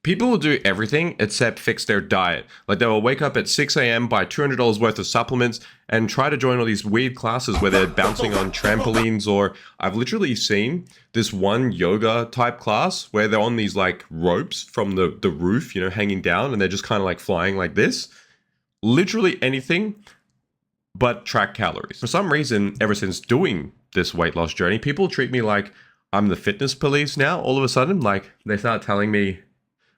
People will do everything except fix their diet. Like they will wake up at 6 a.m., buy $200 worth of supplements, and try to join all these weird classes where they're bouncing on trampolines. Or I've literally seen this one yoga type class where they're on these like ropes from the roof, hanging down, and they're just kind of like flying like this. Literally anything but track calories. For some reason, ever since doing this weight loss journey, people treat me like I'm the fitness police now. All of a sudden, like they start telling me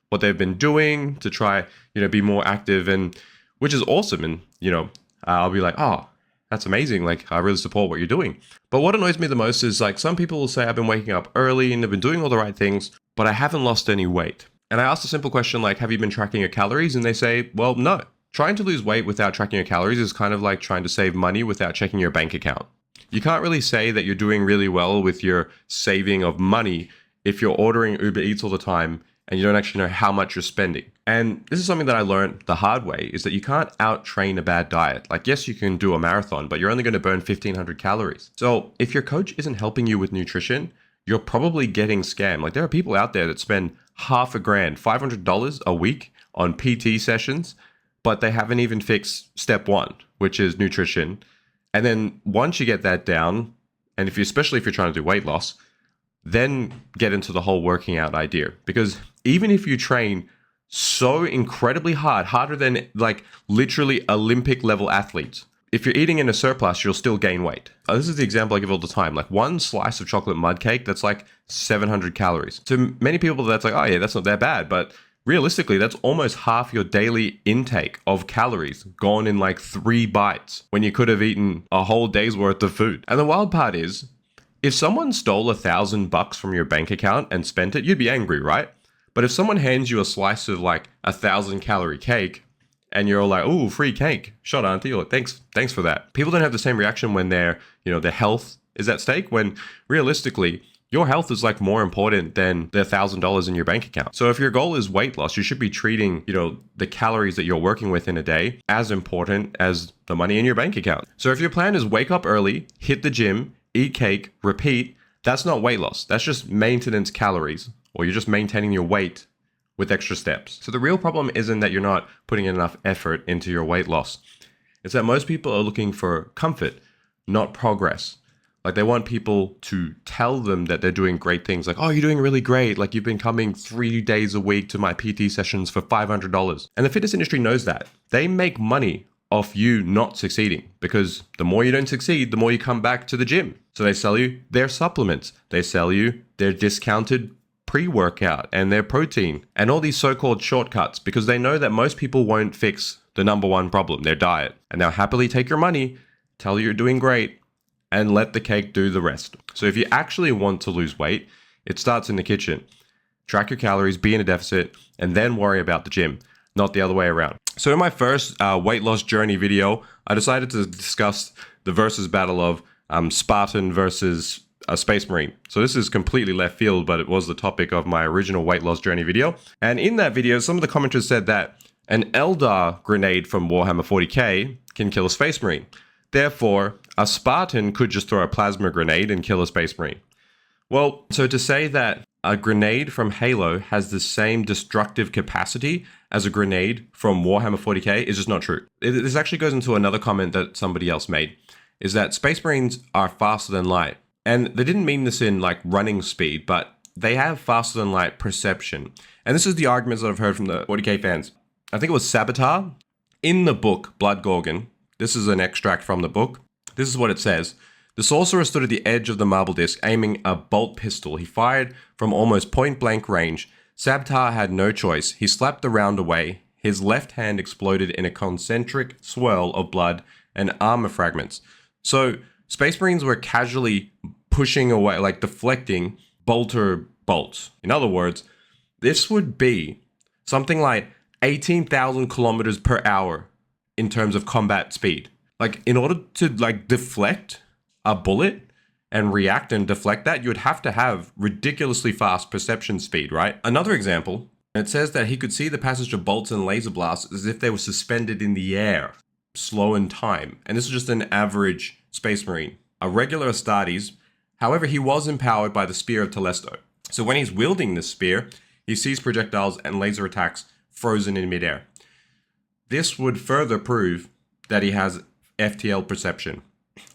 what they've been doing to try, be more active, and which is awesome. And, I'll be like, oh, that's amazing. Like, I really support what you're doing. But what annoys me the most is like some people will say I've been waking up early and I've been doing all the right things, but I haven't lost any weight. And I asked a simple question like, have you been tracking your calories? And they say, well, no. Trying to lose weight without tracking your calories is kind of like trying to save money without checking your bank account. You can't really say that you're doing really well with your saving of money if you're ordering Uber Eats all the time and you don't actually know how much you're spending. And this is something that I learned the hard way, is that you can't out-train a bad diet. Like, yes, you can do a marathon, but you're only going to burn 1,500 calories. So if your coach isn't helping you with nutrition, you're probably getting scammed. Like, there are people out there that spend $500,000, $500 a week on PT sessions, but they haven't even fixed step one, which is nutrition. And then once you get that down, and especially if you're trying to do weight loss, then get into the whole working out idea. Because even if you train so incredibly hard, harder than like literally Olympic level athletes, if you're eating in a surplus, you'll still gain weight. This is the example I give all the time. Like one slice of chocolate mud cake, that's like 700 calories. To many people, that's like, oh yeah, that's not that bad. But realistically, that's almost half your daily intake of calories gone in like 3 bites when you could have eaten a whole day's worth of food. And the wild part is, if someone stole $1,000 from your bank account and spent it, you'd be angry, right? But if someone hands you a slice of like 1,000-calorie cake and you're all like, "Ooh, free cake, shot auntie," or thanks for that. People don't have the same reaction when their health is at stake, when realistically, your health is like more important than the $1,000 in your bank account. So if your goal is weight loss, you should be treating, the calories that you're working with in a day as important as the money in your bank account. So if your plan is wake up early, hit the gym, eat cake, repeat, that's not weight loss. That's just maintenance calories, or you're just maintaining your weight with extra steps. So the real problem isn't that you're not putting enough effort into your weight loss. It's that most people are looking for comfort, not progress. Like they want people to tell them that they're doing great things. Like, oh, you're doing really great. Like you've been coming 3 days a week to my PT sessions for $500. And the fitness industry knows that. They make money off you not succeeding, because the more you don't succeed, the more you come back to the gym. So they sell you their supplements. They sell you their discounted pre-workout and their protein and all these so-called shortcuts, because they know that most people won't fix the number one problem, their diet. And they'll happily take your money, tell you you're doing great, and let the cake do the rest. So if you actually want to lose weight, it starts in the kitchen. Track your calories, be in a deficit, and then worry about the gym, not the other way around. So in my first weight loss journey video, I decided to discuss the versus battle of Spartan versus a Space Marine. So this is completely left field, but it was the topic of my original weight loss journey video. And in that video, some of the commenters said that an Eldar grenade from Warhammer 40k can kill a Space Marine. Therefore, a Spartan could just throw a plasma grenade and kill a Space Marine. Well, so to say that a grenade from Halo has the same destructive capacity as a grenade from Warhammer 40k is just not true. This actually goes into another comment that somebody else made, is that Space Marines are faster than light. And they didn't mean this in like running speed, but they have faster than light perception. And this is the arguments that I've heard from the 40k fans. I think it was Saboteur. In the book, Blood Gorgon, this is an extract from the book. This is what it says. The sorcerer stood at the edge of the marble disc, aiming a bolt pistol. He fired from almost point-blank range. Saboteur had no choice. He slapped the round away. His left hand exploded in a concentric swirl of blood and armor fragments. So Space Marines were casually pushing away, like deflecting bolter bolts. In other words, this would be something like 18,000 kilometers per hour in terms of combat speed. Like in order to like deflect a bullet and react and deflect that, you would have to have ridiculously fast perception speed, right? Another example, it says that he could see the passage of bolts and laser blasts as if they were suspended in the air, slow in time. And this is just an average Space Marine. A regular Astartes, however, he was empowered by the Spear of Telesto. So when he's wielding this spear, he sees projectiles and laser attacks frozen in midair. This would further prove that he has FTL perception.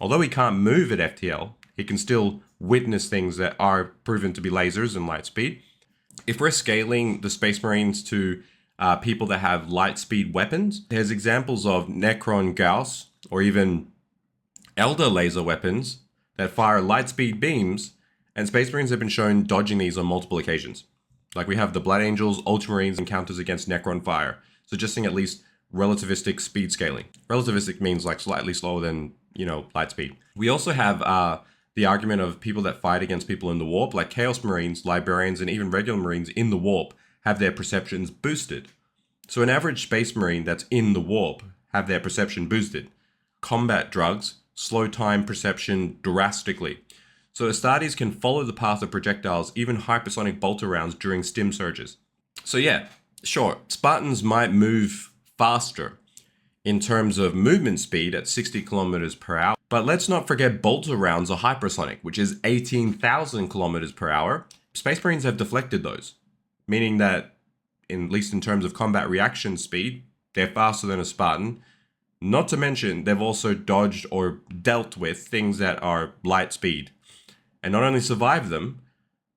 Although he can't move at FTL, he can still witness things that are proven to be lasers and light speed. If we're scaling the Space Marines to people that have light speed weapons, there's examples of Necron Gauss or even Eldar laser weapons that fire light speed beams, and Space Marines have been shown dodging these on multiple occasions. Like we have the Blood Angels, Ultramarines encounters against Necron fire, suggesting at least relativistic speed scaling. Relativistic means like slightly slower than, light speed. We also have the argument of people that fight against people in the warp, like Chaos Marines, Librarians, and even regular Marines in the warp have their perceptions boosted. So an average Space Marine that's in the warp have their perception boosted. Combat drugs slow time perception drastically. So Astartes can follow the path of projectiles, even hypersonic bolter rounds during stim surges. So yeah, sure, Spartans might move faster in terms of movement speed at 60 kilometers per hour, but let's not forget bolter rounds are hypersonic, which is 18,000 kilometers per hour. Space Marines have deflected those, meaning that, at least in terms of combat reaction speed, they're faster than a Spartan. Not to mention, they've also dodged or dealt with things that are light speed, and not only survived them,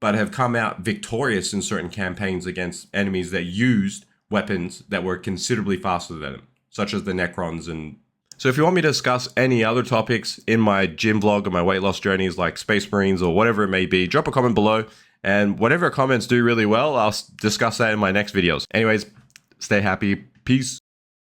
but have come out victorious in certain campaigns against enemies that used weapons that were considerably faster than them, such as the Necrons. And so if you want me to discuss any other topics in my gym vlog or my weight loss journeys like Space Marines or whatever it may be, drop a comment below, and whatever comments do really well, I'll discuss that in my next videos. Anyways, stay happy. Peace.